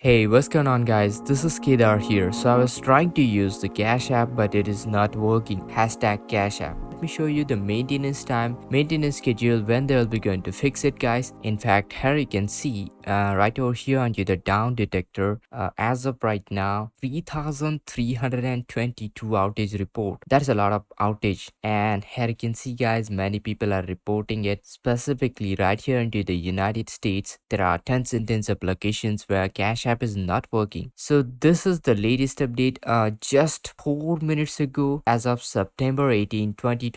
Hey, what's going on guys? This is Kedar here. So I was trying to use the Cash app but it is not working. Hashtag Cash app. Let me show you the maintenance time, maintenance schedule, when they'll be going to fix it guys. In fact, here you can see right over here on the down detector, as of right now 3322 outage report. That's a lot of outage, and here you can see guys, many people are reporting it. Specifically right here into the United States, there are tons and tons of locations where Cash app is not working. So this is the latest update just 4 minutes ago, as of September 18, 2023.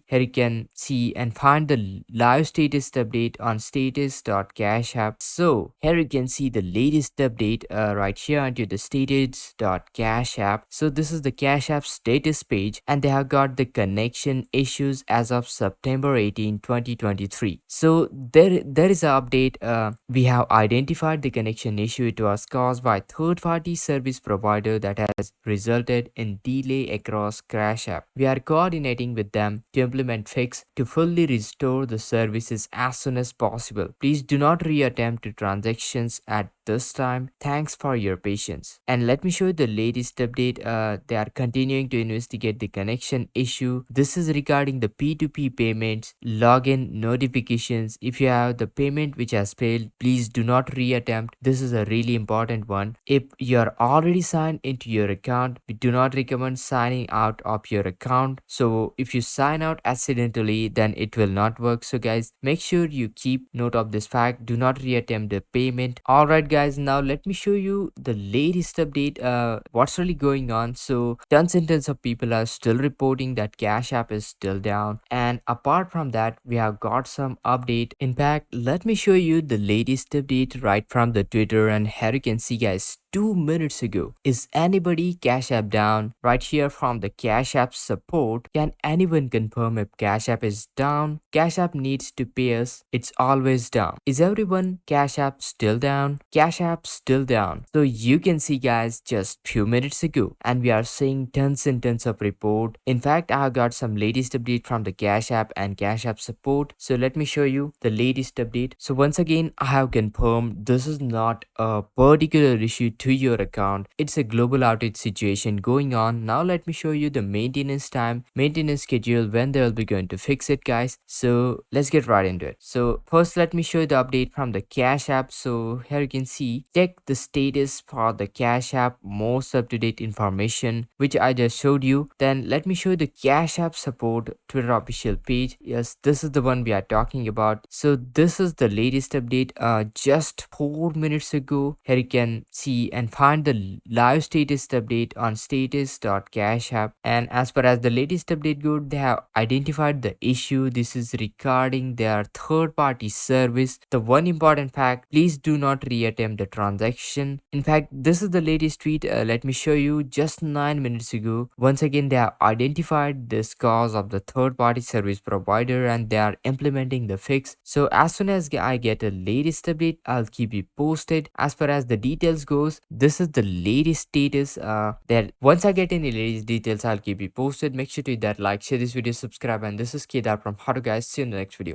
Here you can see and find the live status update on status.cash.app. So here you can see the latest update right here onto the status.cash.app. So this is the Cash app status page, and they have got the connection issues as of September 18, 2023. So there is an update. We have identified the connection issue. It was caused by third-party service provider that has resulted in delay across Cash app. We are coordinating with them to implement fix to fully restore the services as soon as possible. Please do not reattempt the transactions at this time. Thanks for your patience. And let me show you the latest update. They are continuing to investigate the connection issue. This is regarding the P2P payments, login notifications. If you have the payment which has failed, please do not reattempt. This is a really important one. If you are already signed into your account, we do not recommend signing out of your account. So if you sign out accidentally, then it will not work. So guys, make sure you keep note of this fact. Do not reattempt the payment. Alright guys, now let me show you the latest update. What's really going on. So tons and tons of people are still reporting that Cash app is still down, and apart from that, we have got some update. In fact, let me show you the latest update right from the Twitter, and here you can see guys, 2 minutes ago. Is anybody Cash app down? Right here from the Cash app support, can anyone confirm if Cash app is down? Cash app needs to pay us. It's always down. Is everyone Cash app still down? Cash app still down. So you can see guys, just few minutes ago, and we are seeing tons and tons of report. In fact, I got some latest update from the Cash app and Cash app support. So let me show you the latest update. So once again, I have confirmed this is not a particular issue to your account. It's a global outage situation going on. Now let me show you the maintenance time, maintenance schedule, when they will be going to fix it guys. So let's get right into it. So first let me show you the update from the Cash app. So here you can see, check the status for the Cash app, most up-to-date information which I just showed you. Then let me show you the Cash app support Twitter official page. Yes, this is the one we are talking about. So this is the latest update just 4 minutes ago. Here you can see and find the live status update on status.cash.app. And as far as the latest update goes, they have identified the issue. This is regarding their third-party service. The one important fact, please do not reattempt the transaction. In fact, this is the latest tweet. Let me show you, just 9 minutes ago. Once again, they have identified this cause of the third-party service provider, and they are implementing the fix. So as soon as I get a latest update, I'll keep you posted. As far as the details goes, this is the latest status. That once I get any latest details, I'll keep you posted. Make sure to hit that like, share this video, subscribe, and this is Kedar from How to Guys. See you in the next video.